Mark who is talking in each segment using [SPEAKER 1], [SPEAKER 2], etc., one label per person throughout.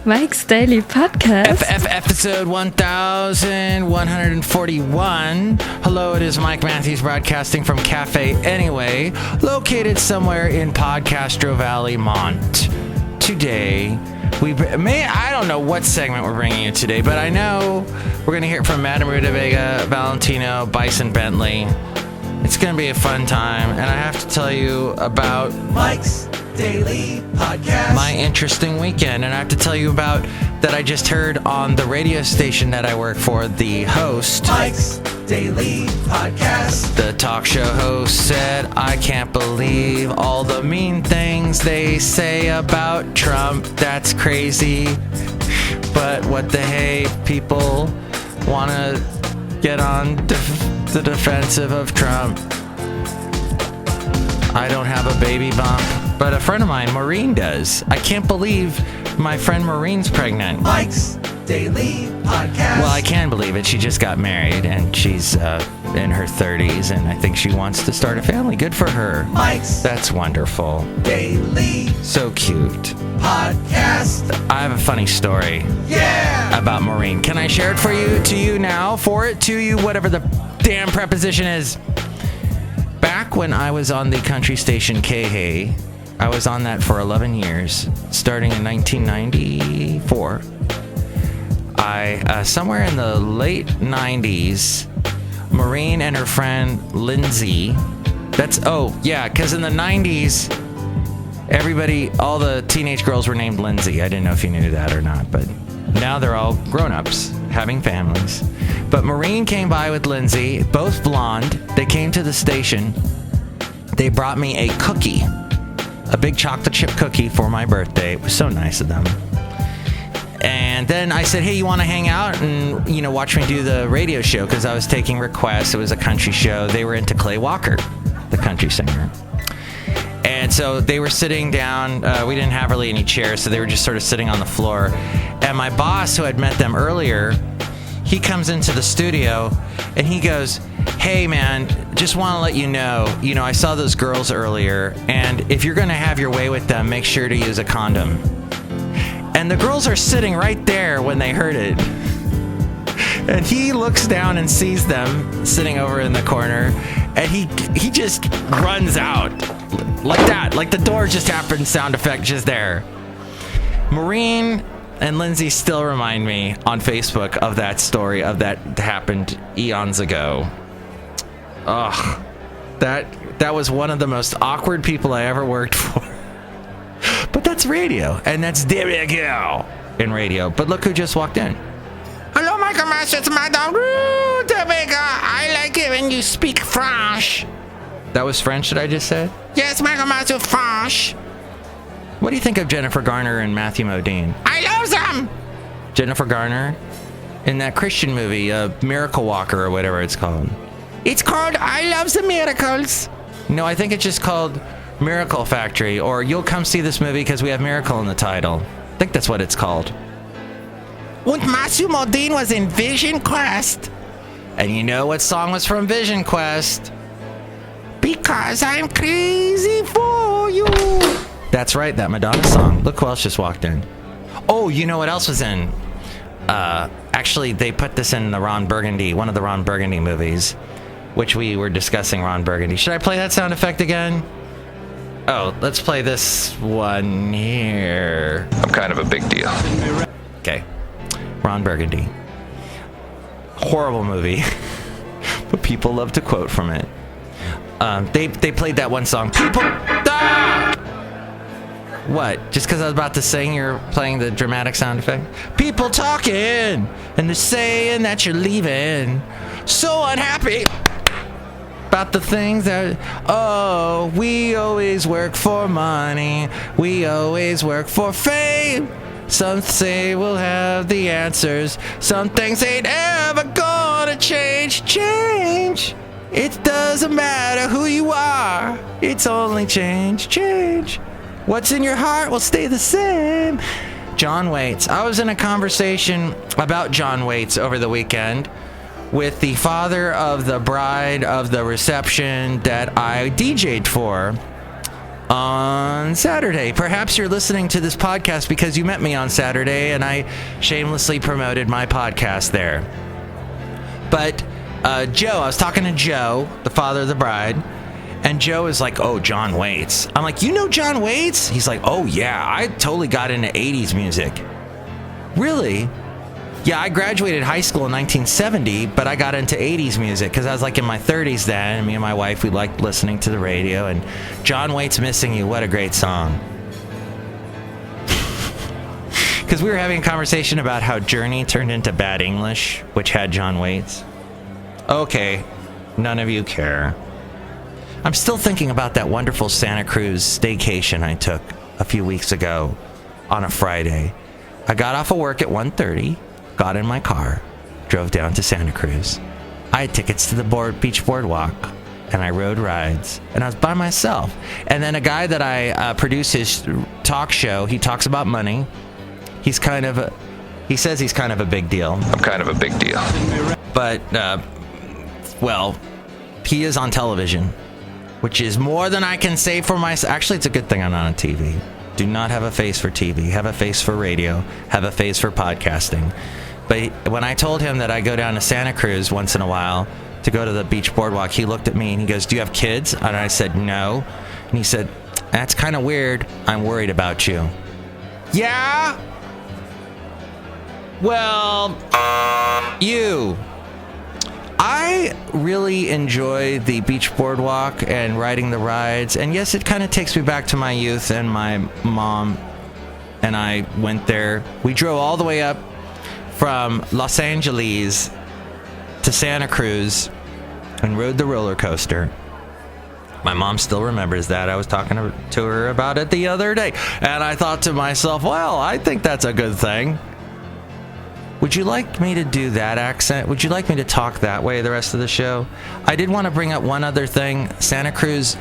[SPEAKER 1] Mike's Daily Podcast.
[SPEAKER 2] Episode 1141. Hello, it is Mike Matthews broadcasting from Cafe Anyway, located somewhere in Podcastro Valley, Mont. Today, I don't know what segment we're bringing you today, but I know we're going to hear from Madame Rootabega, Valentino, Bison Bentley. It's going to be a fun time, and I have to tell you about
[SPEAKER 3] Mike's Daily Podcast.
[SPEAKER 2] My interesting weekend, and I have to tell you about that I just heard on the radio station that I work for. The host,
[SPEAKER 3] Mike's Daily Podcast,
[SPEAKER 2] the talk show host, said, "I can't believe all the mean things they say about Trump. That's crazy. But what the hey, people want to get on the defensive of Trump. I don't have a baby bump, but a friend of mine, Maureen, does. I can't believe my friend Maureen's pregnant."
[SPEAKER 3] Mike's Daily Podcast.
[SPEAKER 2] Well, I can believe it. She just got married, and she's in her 30s, and I think she wants to start a family. Good for her.
[SPEAKER 3] Mike's
[SPEAKER 2] That's wonderful.
[SPEAKER 3] Daily
[SPEAKER 2] So cute.
[SPEAKER 3] Podcast.
[SPEAKER 2] I have a funny story about Maureen. Can I share it for you, to you now, for it, to you, whatever the damn preposition is? Back when I was on the country station K-Hay, I was on that for 11 years, starting in 1994. Somewhere in the late 90s, Maureen and her friend Lindsay, because in the 90s, all the teenage girls were named Lindsay. I didn't know if you knew that or not, but now they're all grown-ups, having families. But Maureen came by with Lindsay, both blonde. They came to the station. They brought me a cookie, a big chocolate chip cookie for my birthday. It was so nice of them. And then I said, "Hey, you want to hang out and, watch me do the radio show?" Because I was taking requests. It was a country show. They were into Clay Walker, the country singer. And so they were sitting down. We didn't have really any chairs, so they were just sort of sitting on the floor. And my boss, who had met them earlier, he comes into the studio and he goes, "Hey, man, just want to let you know, I saw those girls earlier, and if you're going to have your way with them, make sure to use a condom." And the girls are sitting right there when they heard it. And he looks down and sees them sitting over in the corner, and he just runs out like that. Like the door just happened, sound effect just there. Maureen and Lindsay still remind me on Facebook of that story, of that happened eons ago. Ugh. That was one of the most awkward people I ever worked for. But that's radio, and that's de rigueur in radio. But look who just walked in. "Hello, Michael Master, it's Madame Rootabega. I like it when you speak French." That was French that I just said? Yes, Michael Master, French. What do you think of Jennifer Garner and Matthew Modine? I love them! Jennifer Garner in that Christian movie, Miracle Walker or whatever it's called. It's called I Love the Miracles. No, I think it's just called Miracle Factory, or You'll Come See This Movie because we have Miracle in the title. I think that's what it's called. And Matthew Modine was in Vision Quest. And you know what song was from Vision Quest? "Because I'm crazy for you." That's right, that Madonna song. Look who else just walked in. Oh, you know what else was in? Actually, they put this in the Ron Burgundy, one of the Ron Burgundy movies, which we were discussing Ron Burgundy. Should I play that sound effect again? Oh, let's play this one here.
[SPEAKER 4] I'm kind of a big deal.
[SPEAKER 2] Okay. Ron Burgundy. Horrible movie. But people love to quote from it. They played that one song. People... Ah! What? Just because I was about to sing, you're playing the dramatic sound effect? People talking, and they're saying that you're leaving. So unhappy about the things that... Oh, we always work for money. We always work for fame. Some say we'll have the answers. Some things ain't ever gonna change. Change. It doesn't matter who you are. It's only change. Change. What's in your heart will stay the same. John Waits. I was in a conversation about John Waits over the weekend with the father of the bride of the reception that I DJ'd for. on Saturday. Perhaps you're listening to this podcast because you met me on Saturday and I shamelessly promoted my podcast there. But Joe, I was talking to Joe, the father of the bride, and Joe is like, oh, John Waits. I'm like, you know John Waits? He's like, oh, yeah, I totally got into 80s music. Really? Yeah, I graduated high school in 1970, but I got into 80s music because I was like in my 30s then, and me and my wife, we liked listening to the radio, and John Waits' Missing You, what a great song. Because we were having a conversation about how Journey turned into Bad English, which had John Waits. Okay, none of you care. I'm still thinking about that wonderful Santa Cruz staycation I took a few weeks ago on a Friday. I got off of work at 1:30. Got in my car, drove down to Santa Cruz. I had tickets to the beach boardwalk, and I rode rides, and I was by myself. And then a guy that I produce his talk show, he talks about money. He says he's kind of a big deal.
[SPEAKER 4] I'm kind of a big deal.
[SPEAKER 2] But, well, he is on television, which is more than I can say for myself. Actually, it's a good thing I'm not on TV. Do not have a face for TV. Have a face for radio. Have a face for podcasting. But when I told him that I go down to Santa Cruz once in a while to go to the beach boardwalk, he looked at me and he goes, do you have kids? And I said, no. And he said, that's kind of weird. I'm worried about you. Yeah? Well, you. I really enjoy the beach boardwalk and riding the rides. And yes, it kind of takes me back to my youth, and my mom and I went there. We drove all the way up from Los Angeles to Santa Cruz and rode the roller coaster. My mom still remembers that. I was talking to her about it the other day. And I thought to myself, well, I think that's a good thing. Would you like me to do that accent? Would you like me to talk that way the rest of the show? I did want to bring up one other thing. Santa Cruz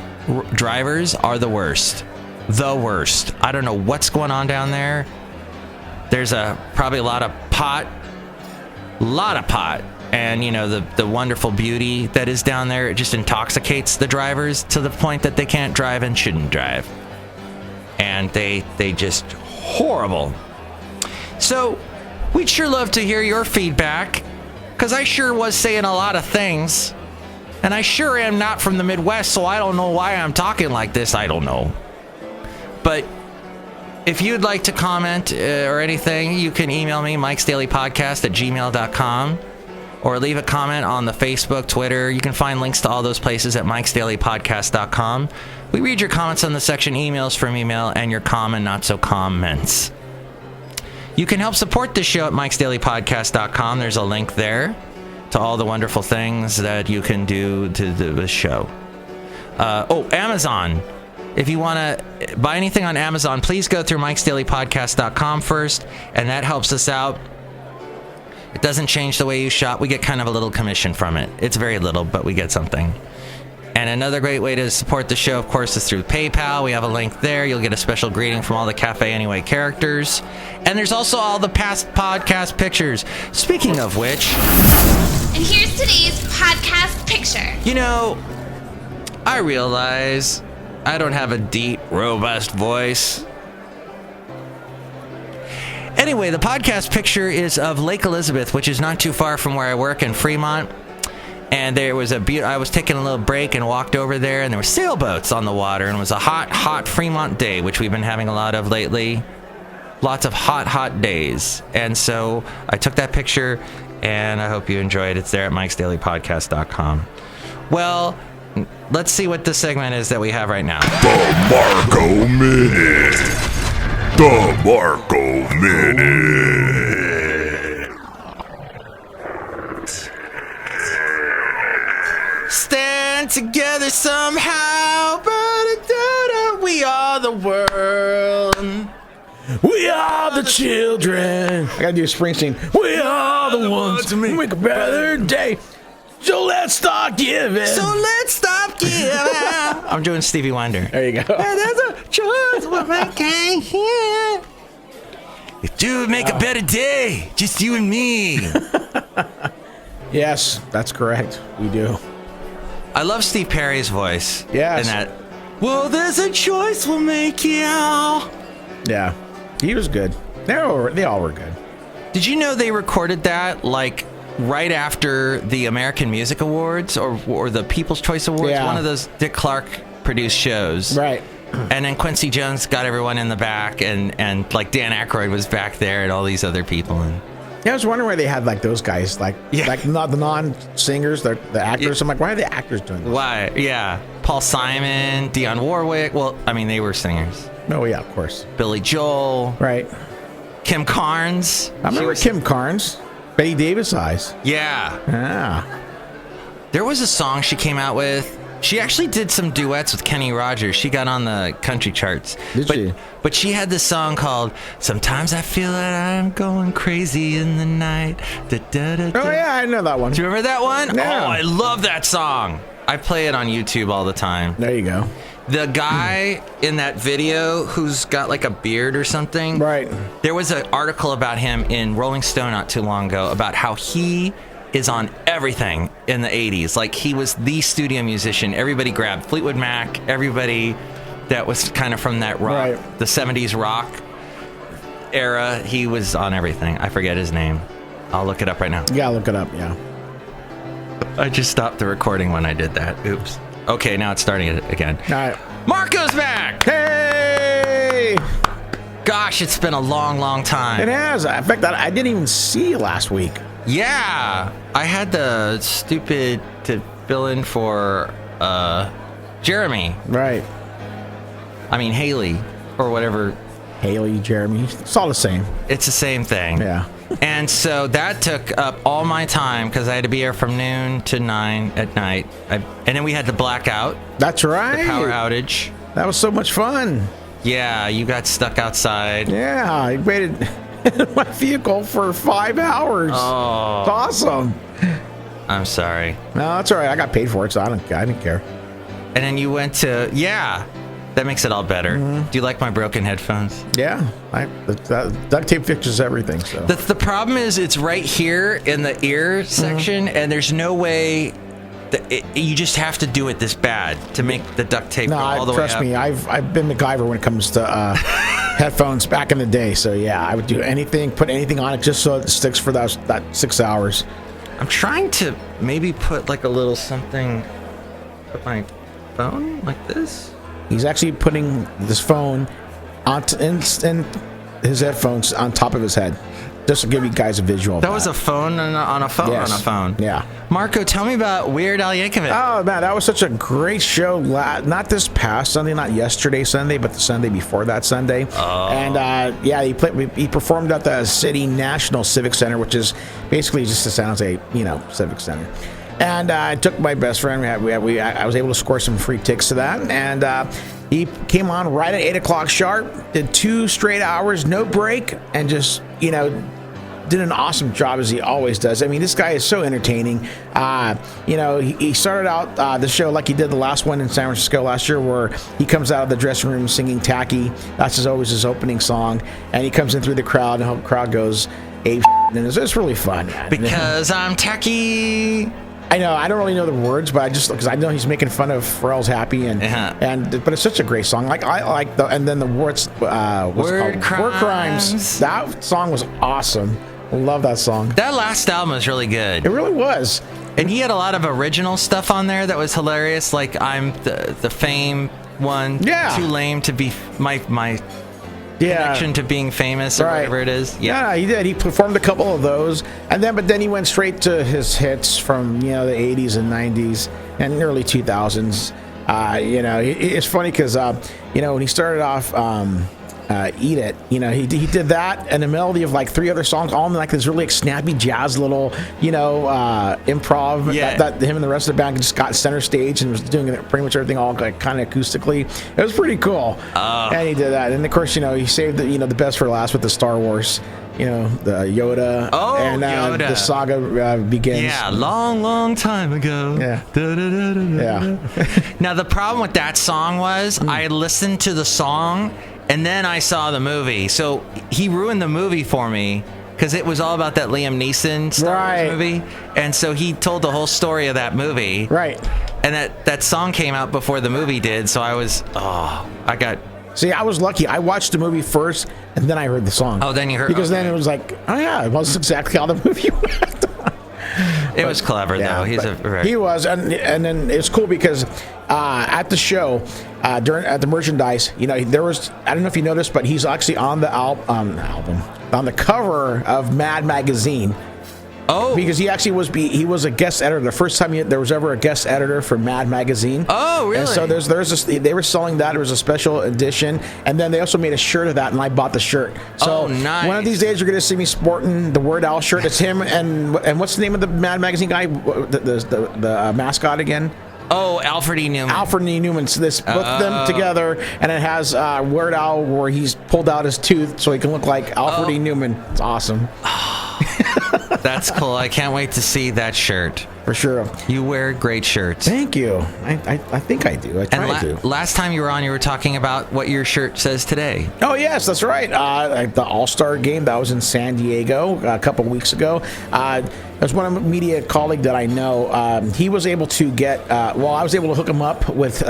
[SPEAKER 2] drivers are the worst. The worst. I don't know what's going on down there. There's probably a lot of pot. And, you know, the wonderful beauty that is down there, it just intoxicates the drivers to the point that they can't drive and shouldn't drive. And they just horrible. So we'd sure love to hear your feedback, because I sure was saying a lot of things. And I sure am not from the Midwest, so I don't know why I'm talking like this. I don't know. But if you'd like to comment or anything, you can email me, mikesdailypodcast@gmail.com, or leave a comment on the Facebook, Twitter. You can find links to all those places at mikesdailypodcast.com. We read your comments on the section emails from email and your calm and not so comments. You can help support this show at mikesdailypodcast.com. There's a link there to all the wonderful things that you can do to the show. Amazon. If you want to buy anything on Amazon, please go through mikesdailypodcast.com first, and that helps us out. It doesn't change the way you shop. We get kind of a little commission from it. It's very little, but we get something. And another great way to support the show, of course, is through PayPal. We have a link there. You'll get a special greeting from all the Cafe Anyway characters. And there's also all the past podcast pictures. Speaking of which...
[SPEAKER 5] And here's today's podcast picture.
[SPEAKER 2] You know, I realize I don't have a deep, robust voice. Anyway, the podcast picture is of Lake Elizabeth, which is not too far from where I work in Fremont. And there was I was taking a little break and walked over there, and there were sailboats on the water, and it was a hot, hot Fremont day, which we've been having a lot of lately. Lots of hot, hot days. And so I took that picture, and I hope you enjoyed it. It's there at mikesdailypodcast.com. Well, let's see what the segment is that we have right now.
[SPEAKER 6] The Marko Minute. The Marko Minute.
[SPEAKER 2] Stand together somehow. We are the world.
[SPEAKER 7] We are the children. I gotta do a Springsteen. We are the ones who make a better day. So let's start giving.
[SPEAKER 2] I'm doing Stevie Wonder.
[SPEAKER 7] There you go.
[SPEAKER 2] There's a choice what I can hear. Dude, make a better day. Just you and me.
[SPEAKER 7] Yes, that's correct. We do.
[SPEAKER 2] I love Steve Perry's voice.
[SPEAKER 7] Yes.
[SPEAKER 2] And that. Well, there's a choice we'll make, yeah.
[SPEAKER 7] Yeah, he was good. They all were good.
[SPEAKER 2] Did you know they recorded that like right after the American Music Awards or the People's Choice Awards?
[SPEAKER 7] Yeah.
[SPEAKER 2] One of those Dick Clark produced shows.
[SPEAKER 7] Right.
[SPEAKER 2] And then Quincy Jones got everyone in the back, and like Dan Aykroyd was back there, and all these other people. And
[SPEAKER 7] Yeah, I was wondering why they had like those guys, like not the non-singers, the actors. I'm like, why are the actors doing this?
[SPEAKER 2] why? Yeah, Paul Simon, Dionne Warwick. Well, I mean, they were singers.
[SPEAKER 7] Oh yeah, of course.
[SPEAKER 2] Billy Joel,
[SPEAKER 7] Right.
[SPEAKER 2] Kim Carnes.
[SPEAKER 7] I remember Kim Carnes, Betty Davis eyes.
[SPEAKER 2] Yeah,
[SPEAKER 7] Ah.
[SPEAKER 2] there was a song she came out with. She actually did some duets with Kenny Rogers. She got on the country charts.
[SPEAKER 7] Did she?
[SPEAKER 2] But she had this song called "Sometimes I Feel That I'm Going Crazy in the Night." Da, da, da, da.
[SPEAKER 7] Oh yeah, I know that one.
[SPEAKER 2] Do you remember that one?
[SPEAKER 7] Yeah.
[SPEAKER 2] Oh, I love that song. I play it on YouTube all the time.
[SPEAKER 7] There you go.
[SPEAKER 2] The guy in that video who's got like a beard or something.
[SPEAKER 7] Right.
[SPEAKER 2] There was an article about him in Rolling Stone not too long ago about how he is on everything in the 80s. Like he was the studio musician. Everybody grabbed Fleetwood Mac. Everybody that was kind of from that rock,
[SPEAKER 7] Right.
[SPEAKER 2] the 70s rock era. He was on everything. I forget his name. I'll look it up right now.
[SPEAKER 7] You gotta look it up. Yeah.
[SPEAKER 2] I just stopped the recording when I did that. Oops. Okay, now it's starting it again.
[SPEAKER 7] All right.
[SPEAKER 2] Marco's back!
[SPEAKER 7] Hey!
[SPEAKER 2] Gosh, it's been a long, long time.
[SPEAKER 7] It has. In fact, I didn't even see you last week.
[SPEAKER 2] Yeah, I had the stupid to fill in for Jeremy.
[SPEAKER 7] Right.
[SPEAKER 2] I mean Haley or whatever.
[SPEAKER 7] Haley, Jeremy. It's all the same.
[SPEAKER 2] It's the same thing.
[SPEAKER 7] Yeah.
[SPEAKER 2] And so that took up all my time because I had to be here from noon to 9 at night. And then we had the blackout,
[SPEAKER 7] That's right.
[SPEAKER 2] the power outage.
[SPEAKER 7] That was so much fun.
[SPEAKER 2] Yeah, you got stuck outside.
[SPEAKER 7] Yeah, I waited in my vehicle for 5 hours.
[SPEAKER 2] Oh,
[SPEAKER 7] It's awesome.
[SPEAKER 2] I'm sorry.
[SPEAKER 7] No, that's all right. I got paid for it, so I didn't care.
[SPEAKER 2] And then you went to, yeah, that makes it all better. Do you like my broken headphones?
[SPEAKER 7] Yeah, duct tape fixes everything. So
[SPEAKER 2] The problem is it's right here in the ear section, and there's no way that you just have to do it this bad to make the duct tape go all the way up.
[SPEAKER 7] trust me, I've been MacGyver when it comes to headphones back in the day. So yeah, I would do anything, put anything on it just so it sticks for that 6 hours.
[SPEAKER 2] I'm trying to maybe put like a little something with my phone like this.
[SPEAKER 7] He's actually putting this phone and his headphones on top of his head, just to give you guys a visual.
[SPEAKER 2] That was a phone on a phone
[SPEAKER 7] Yes.
[SPEAKER 2] on a phone.
[SPEAKER 7] Yeah.
[SPEAKER 2] Marco, tell me about Weird Al Yankovic.
[SPEAKER 7] Oh man, that was such a great show. Not this past Sunday, not yesterday Sunday, but the Sunday before that Sunday.
[SPEAKER 2] Oh.
[SPEAKER 7] And yeah, he performed at the City National Civic Center, which is basically just the San Jose, Civic Center. And I took my best friend. I was able to score some free tickets to that, and he came on right at 8 o'clock sharp. Did 2 straight hours, no break, and just did an awesome job as he always does. I mean, this guy is so entertaining. He started out the show like he did the last one in San Francisco last year, where he comes out of the dressing room singing "Tacky." That's always his opening song, and he comes in through the crowd, and the crowd goes ape, and it's really fun, man.
[SPEAKER 2] Because I'm tacky.
[SPEAKER 7] I know. I don't really know the words, but because I know he's making fun of Pharrell's "Happy" but it's such a great song. Like I like and then the words. What's it called? Word Crimes. That song was awesome. Love that song.
[SPEAKER 2] That last album was really good.
[SPEAKER 7] It really was.
[SPEAKER 2] And he had a lot of original stuff on there that was hilarious. Like I'm the Fame one.
[SPEAKER 7] Yeah.
[SPEAKER 2] Too lame to be my connection to being famous or whatever it is.
[SPEAKER 7] Yeah, he did. He performed a couple of those, but then he went straight to his hits from the 80s and 90s and early 2000s. It's funny because when he started off. Eat It, he did that and a melody of like 3 other songs, all in like this really snappy jazz little improv that him and the rest of the band just got center stage and was doing pretty much everything all like kind of acoustically. It was pretty cool. And he did that, and of course he saved the best for last with the Star Wars, the Yoda,
[SPEAKER 2] Yoda.
[SPEAKER 7] The saga begins.
[SPEAKER 2] Yeah, long time ago.
[SPEAKER 7] Yeah.
[SPEAKER 2] Yeah. Now the problem with that song was I listened to the song and then I saw the movie. So he ruined the movie for me because it was all about that Liam Neeson Star Wars movie. And so he told the whole story of that movie.
[SPEAKER 7] Right.
[SPEAKER 2] And that song came out before the movie did, so I was,
[SPEAKER 7] See, I was lucky. I watched the movie first, and then I heard the song.
[SPEAKER 2] Oh, then you heard...
[SPEAKER 7] Because then it was like, oh yeah, it was exactly how the movie went.
[SPEAKER 2] It was clever, though.
[SPEAKER 7] He was, and then it's cool because at the show, at the merchandise, there was, I don't know if you noticed, but he's actually on the album, on the cover of Mad Magazine.
[SPEAKER 2] Oh,
[SPEAKER 7] because he actually he was a guest editor. The first time there was ever a guest editor for Mad Magazine.
[SPEAKER 2] Oh, really?
[SPEAKER 7] And so there's they were selling that. It was a special edition, and then they also made a shirt of that, and I bought the shirt. So
[SPEAKER 2] nice.
[SPEAKER 7] One of these days you're going to see me sporting the Weird Al shirt. It's him and what's the name of the Mad Magazine guy? The mascot again?
[SPEAKER 2] Oh, Alfred E. Newman.
[SPEAKER 7] Alfred E. Newman. So this both of them together, and it has Weird Al where he's pulled out his tooth so he can look like Alfred E. Newman. It's awesome.
[SPEAKER 2] That's cool. I can't wait to see that shirt.
[SPEAKER 7] For sure.
[SPEAKER 2] You wear great shirts.
[SPEAKER 7] Thank you. I think I do. I try to.
[SPEAKER 2] Last time you were on, you were talking about what your shirt says today.
[SPEAKER 7] Oh, yes, that's right. The All-Star game that was in San Diego a couple weeks ago. There's one media colleague that I know. He was able to get, I was able to hook him up with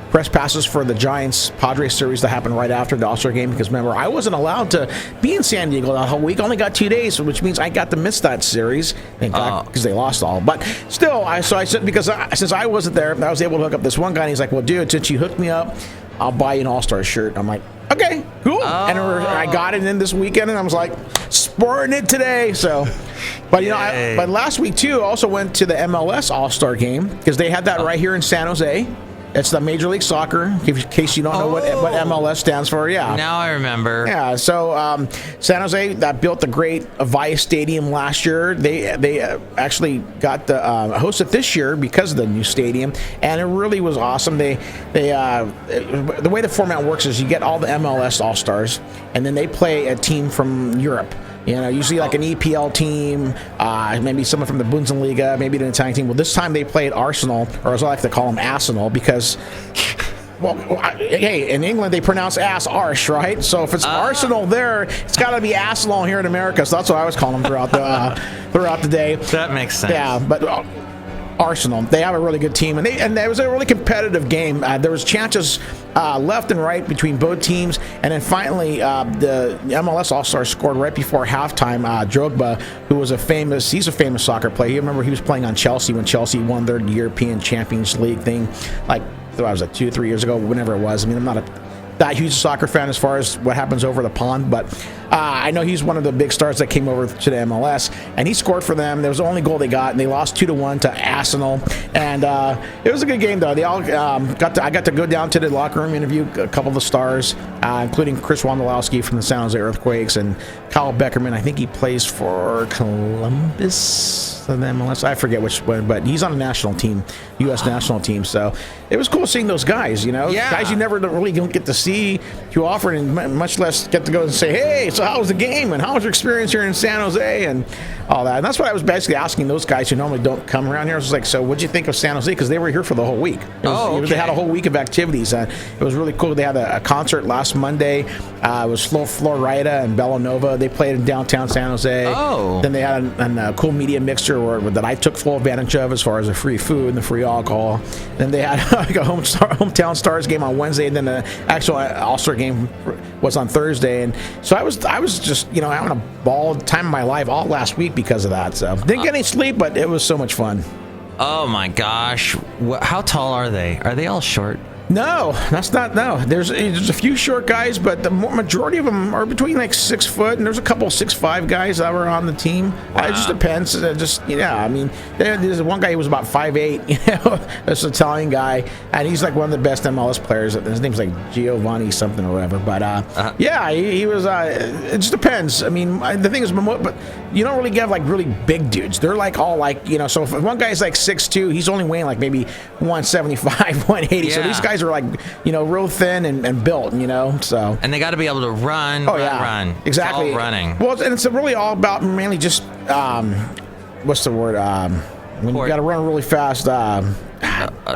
[SPEAKER 7] press passes for the Giants-Padres series that happened right after the All-Star game, because remember, I wasn't allowed to be in San Diego that whole week. I only got 2 days, which means I got to miss that series, in fact, because they lost all. But still, I said, because since I wasn't there, I was able to hook up this one guy, and he's like, well, dude, since you hooked me up, I'll buy you an All-Star shirt. I'm like, okay, cool. And I got it in this weekend, and I was like, sporting it today. So, but but last week too, I also went to the MLS All-Star game, because they had that right here in San Jose. It's the Major League Soccer, in case you don't know what MLS stands for. Yeah.
[SPEAKER 2] Now I remember.
[SPEAKER 7] Yeah, so San Jose, that built the great Avaya Stadium last year. They actually got the hosted this year because of the new stadium, and it really was awesome. The way the format works is you get all the MLS All-Stars, and then they play a team from Europe. Usually like an EPL team, maybe someone from the Bundesliga, maybe an Italian team. Well, this time they played Arsenal, or as I like to call them, Arsenal, because, hey, in England they pronounce ass arse, right? So if it's Arsenal there, it's got to be Arsenal here in America. So that's what I was calling them throughout the day.
[SPEAKER 2] That makes sense.
[SPEAKER 7] Yeah, but Arsenal, they have a really good team, and it was a really competitive game. There was chances left and right between both teams, and then finally the MLS All-Star scored right before halftime. Drogba, who was he's a famous soccer player. You remember he was playing on Chelsea when Chelsea won their European Champions League thing, like, I was 2 or 3 years ago, whenever it was. I mean, I'm not that huge soccer fan as far as what happens over the pond, but I know he's one of the big stars that came over to the MLS, and he scored for them. That was the only goal they got, and they lost 2-1 to Arsenal. And it was a good game, though. They all I got to go down to the locker room, interview a couple of the stars, including Chris Wondolowski from the San Jose Earthquakes, and Kyle Beckerman. I think he plays for Columbus, the MLS. I forget which one, but he's on the national team, U.S. national team. So it was cool seeing those guys. Guys you never really don't get to see too often, and much less get to go and say, hey, so how was the game, and how was your experience here in San Jose, and all that. And that's what I was basically asking those guys who normally don't come around here. I was like, so what'd you think of San Jose? Because they were here for the whole week. They had a whole week of activities. It was really cool. They had a concert last Monday. It was Florida and Bellanova. They played in downtown San Jose. Then they had a cool media mixture that I took full advantage of as far as the free food and the free alcohol. Then they had like a hometown stars game on Wednesday, and then the actual All-Star game was on Thursday. And so I was just having a ball time of my life all last week because of that. So didn't get any sleep, but it was so much fun.
[SPEAKER 2] Oh my gosh, how tall are they? Are they all short?
[SPEAKER 7] No, that's not. No, there's a few short guys, but the majority of them are between like 6 foot, and there's a couple 6'5" guys that were on the team. Wow. It just depends. I mean, there's one guy who was about 5'8". This Italian guy, and he's like one of the best MLS players. His name's like Giovanni something or whatever. But he was. It just depends. I mean, the thing is, but you don't really get like really big dudes. They're like all like So if one guy's like 6'2", he's only weighing like maybe 175, 180. Yeah. So these guys are like real thin and built, so. And
[SPEAKER 2] they got to be able to run. Run
[SPEAKER 7] exactly.
[SPEAKER 2] It's all running.
[SPEAKER 7] Well, and it's really all about mainly just what's the word when you got to run really fast.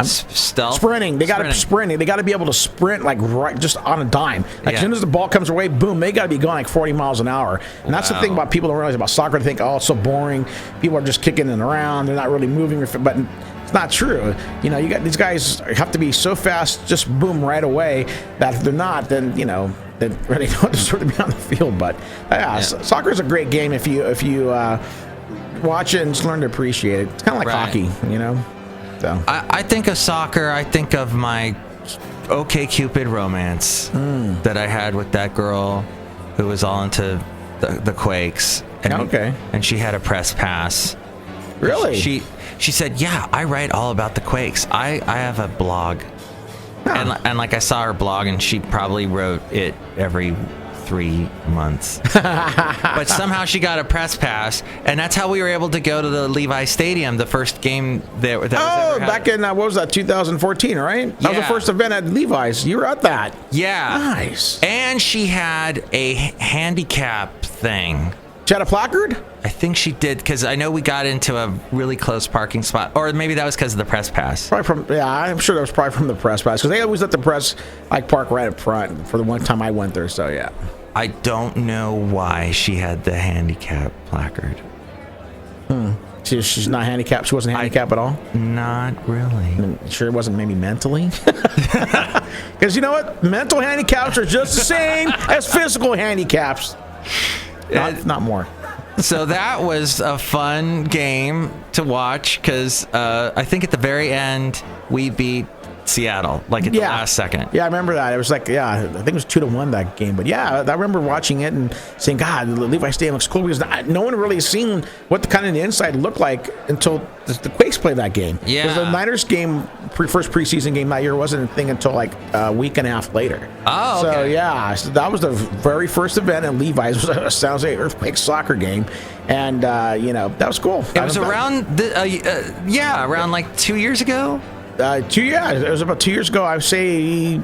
[SPEAKER 2] Stealth.
[SPEAKER 7] Sprinting. They got to sprinting. They got to be able to sprint like right just on a dime. Like as soon as the ball comes away, boom, they got to be going like 40 miles an hour. And that's the thing about people don't realize about soccer. They think, oh, it's so boring. People are just kicking it around. They're not really moving. But it's not true. You know, you got these guys have to be so fast, just boom right away. That if they're not, then you know, then they don't deserve to be on the field. But soccer is a great game if you watch it and just learn to appreciate it. It's kind of like hockey, you know. So
[SPEAKER 2] I think of soccer. I think of my OkCupid romance that I had with that girl who was all into the Quakes. And she had a press pass.
[SPEAKER 7] Really?
[SPEAKER 2] She said, "Yeah, I write all about the Quakes. I have a blog." And like I saw her blog, and she probably wrote it every 3 months. But somehow she got a press pass, and that's how we were able to go to the Levi Stadium, the first game that was ever had.
[SPEAKER 7] Back in what was that, 2014, right? That was the first event at Levi's. You were at that.
[SPEAKER 2] Yeah.
[SPEAKER 7] Nice.
[SPEAKER 2] And she had a handicap thing.
[SPEAKER 7] She had a placard?
[SPEAKER 2] I think she did, because I know we got into a really close parking spot, or maybe that was because of the press pass.
[SPEAKER 7] I'm sure that was probably from the press pass, because they always let the press park right up front for the one time I went there. So yeah.
[SPEAKER 2] I don't know why she had the handicap placard.
[SPEAKER 7] She's not handicapped. She wasn't handicapped at all.
[SPEAKER 2] Not really.
[SPEAKER 7] Sure, it wasn't maybe mentally. Because you know what, mental handicaps are just the same as physical handicaps. Not more.
[SPEAKER 2] So that was a fun game to watch, because I think at the very end we beat Seattle, like at the last second.
[SPEAKER 7] Yeah, I remember that. It was like, I think it was 2-1 that game. But yeah, I remember watching it and saying, God, the Levi Stadium looks cool, because no one really seen what the inside looked like until the Quakes played that game.
[SPEAKER 2] Yeah.
[SPEAKER 7] Because the Niners game, first preseason game that year, wasn't a thing until like a week and a half later.
[SPEAKER 2] Oh, okay.
[SPEAKER 7] So yeah, so that was the very first event at Levi's. It was a San Jose Earthquake soccer game. And, that was cool.
[SPEAKER 2] It was around, around like 2 years ago.
[SPEAKER 7] It was about 2 years ago. I would say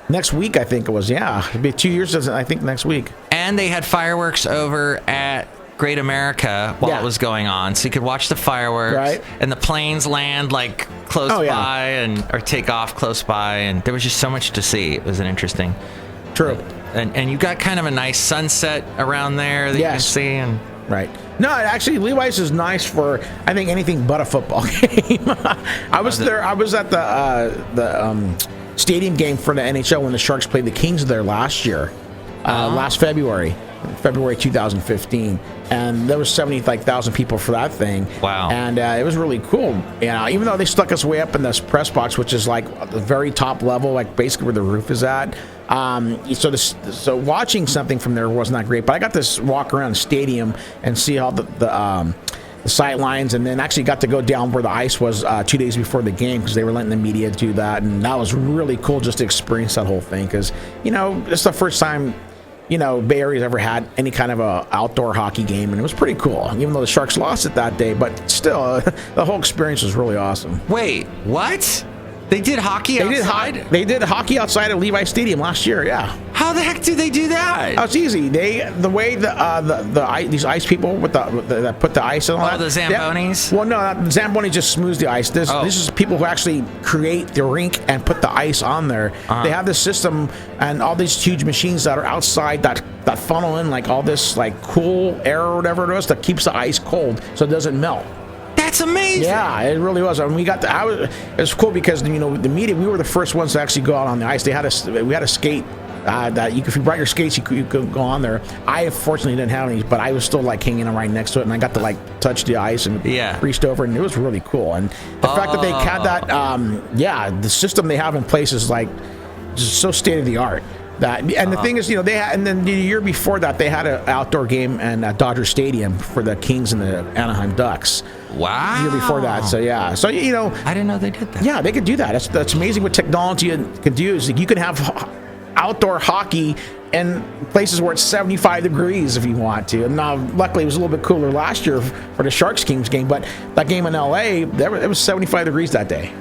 [SPEAKER 7] next week, I think it was. Yeah, it'd be 2 years, I think, next week.
[SPEAKER 2] And they had fireworks over at Great America while it was going on, so you could watch the fireworks.
[SPEAKER 7] Right.
[SPEAKER 2] And the planes land like close by or take off close by, and there was just so much to see. It was an interesting.
[SPEAKER 7] True.
[SPEAKER 2] And you got kind of a nice sunset around there that you can see. And
[SPEAKER 7] right. No, actually, Levi's is nice for, I think, anything but a football game. I was there. I was at the stadium game for the NHL when the Sharks played the Kings there last year, last February 2015, and there was 70,000 people for that thing.
[SPEAKER 2] Wow!
[SPEAKER 7] And it was really cool. Even though they stuck us way up in this press box, which is like the very top level, like basically where the roof is at. So watching something from there wasn't that great, but I got to walk around the stadium and see all the sight lines, and then actually got to go down where the ice was 2 days before the game, because they were letting the media do that, and that was really cool just to experience that whole thing, because it's the first time Bay Area's ever had any kind of a outdoor hockey game, and it was pretty cool, even though the Sharks lost it that day, but still the whole experience was really awesome.
[SPEAKER 2] Wait, what? They did hockey outside?
[SPEAKER 7] They did hockey outside at Levi Stadium last year, yeah.
[SPEAKER 2] How the heck do they do that?
[SPEAKER 7] Oh, it's easy. These ice people that put the ice in all that.
[SPEAKER 2] The Zambonis?
[SPEAKER 7] The Zamboni just smooths the ice. This is people who actually create the rink and put the ice on there. They have this system and all these huge machines that are outside that funnel in like all this like cool air or whatever it is that keeps the ice cold so it doesn't melt.
[SPEAKER 2] That's amazing.
[SPEAKER 7] Yeah, it really was. I mean, it was cool because the media, we were the first ones to actually go out on the ice. We had a skate that if you brought your skates, you could go on there. I fortunately didn't have any, but I was still like hanging right next to it, and I got to like touch the ice and reached over, and it was really cool. And the fact that they had that, the system they have in place is like just so state of the art. The thing is, they had, and then the year before that, they had an outdoor game at Dodger Stadium for the Kings and the Anaheim Ducks.
[SPEAKER 2] Wow.
[SPEAKER 7] The year before that, so yeah. So,
[SPEAKER 2] I didn't know they did that.
[SPEAKER 7] Yeah, they could do that. That's amazing what technology can do. Is you can have outdoor hockey in places where it's 75 degrees if you want to. And now, luckily, it was a little bit cooler last year for the Sharks-Kings game, but that game in L.A., it was 75 degrees that day.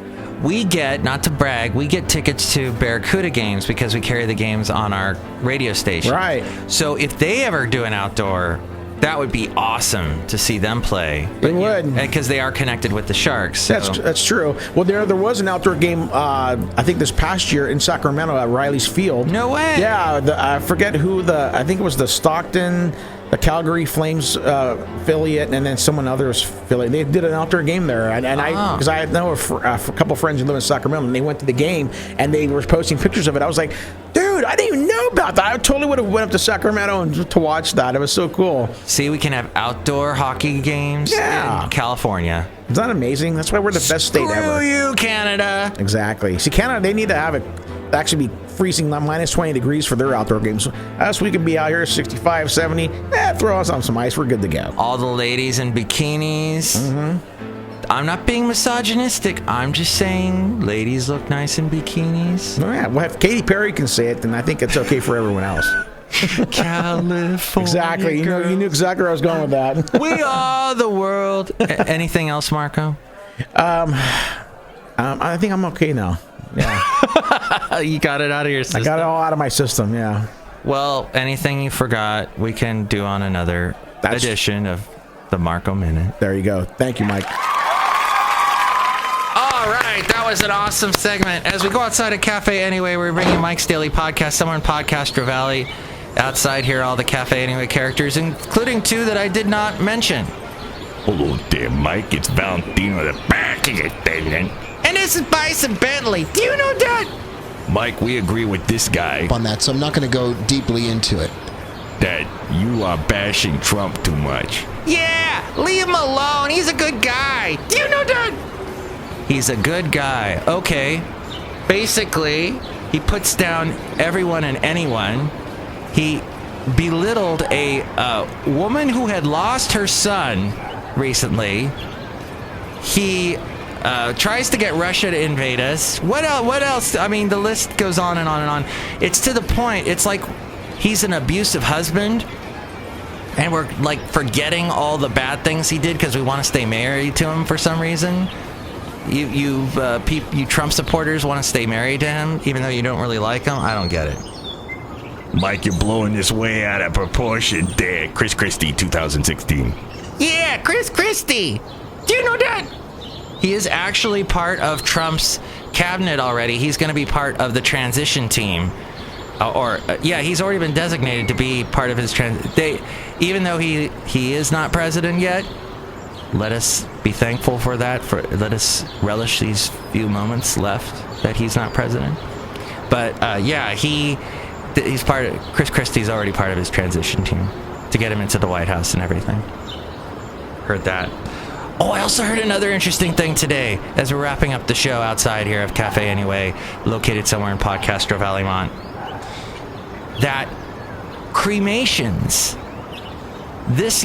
[SPEAKER 2] We get, not to brag, we get tickets to Barracuda games because we carry the games on our radio station.
[SPEAKER 7] Right.
[SPEAKER 2] So if they ever do an outdoor, that would be awesome to see them play.
[SPEAKER 7] It would.
[SPEAKER 2] Because they are connected with the Sharks. So.
[SPEAKER 7] That's true. Well, there was an outdoor game, I think this past year in Sacramento at Riley's Field.
[SPEAKER 2] No way.
[SPEAKER 7] Yeah, I forget who I think it was the Stockton the Calgary Flames affiliate, and then someone other's affiliate. They did an outdoor game there, and because I know a couple friends who live in Sacramento, and they went to the game, and they were posting pictures of it. I was like, dude, I didn't even know about that. I totally would have went up to Sacramento to watch that. It was so cool.
[SPEAKER 2] See, we can have outdoor hockey games in California.
[SPEAKER 7] Isn't that amazing? That's why we're the best state ever.
[SPEAKER 2] Screw you, Canada.
[SPEAKER 7] Exactly. See, Canada, they need to have it actually be freezing minus 20 degrees for their outdoor games. Us, we could be out here 65, 70. Throw us on some ice. We're good to go.
[SPEAKER 2] All the ladies in bikinis. Mm-hmm. I'm not being misogynistic. I'm just saying ladies look nice in bikinis.
[SPEAKER 7] Oh, yeah. Well, if Katy Perry can say it, then I think it's okay for everyone else.
[SPEAKER 2] California.
[SPEAKER 7] Exactly. You knew exactly where I was going with that.
[SPEAKER 2] We are the world. Anything else, Marco?
[SPEAKER 7] I think I'm okay now. Yeah.
[SPEAKER 2] You got it out of your system.
[SPEAKER 7] I got it all out of my system, yeah.
[SPEAKER 2] Well, anything you forgot, we can do on another edition of the Marco Minute.
[SPEAKER 7] There you go. Thank you, Mike.
[SPEAKER 2] All right, that was an awesome segment. As we go outside of Cafe Anyway, we're bringing Mike's Daily Podcast, somewhere in Podcastro Valley. Outside here, all the Cafe Anyway characters, including 2 that I did not mention.
[SPEAKER 6] Hello there, Mike. It's Valentino, the backing attendant.
[SPEAKER 2] And this is Bison Bentley. Do you know that?
[SPEAKER 6] Mike, we agree with this guy
[SPEAKER 4] on that, so I'm not going to go deeply into it.
[SPEAKER 6] that you are bashing Trump too much.
[SPEAKER 2] Yeah, leave him alone. He's a good guy. Do you know that? He's a good guy. Okay. Basically, he puts down everyone and anyone. He belittled a woman who had lost her son recently. He tries to get Russia to invade us. What else? I mean, the list goes on and on and on. It's to the point. It's like he's an abusive husband, and we're like forgetting all the bad things he did because we want to stay married to him for some reason. You Trump supporters want to stay married to him even though you don't really like him. I don't get it.
[SPEAKER 6] Mike, you're blowing this way out of proportion there. Chris Christie, 2016.
[SPEAKER 2] Yeah, Chris Christie. Do you know that? He is actually part of Trump's cabinet already. He's going to be part of the transition team. He's already been designated to be part of his even though he is not president yet. Let us be thankful for that. Let us relish these few moments left that he's not president. But he's part of Chris Christie's already part of his transition team to get him into the White House and everything. Heard that. Oh, I also heard another interesting thing today as we're wrapping up the show outside here of Cafe Anyway, located somewhere in Podcastro Valleymont, that cremations this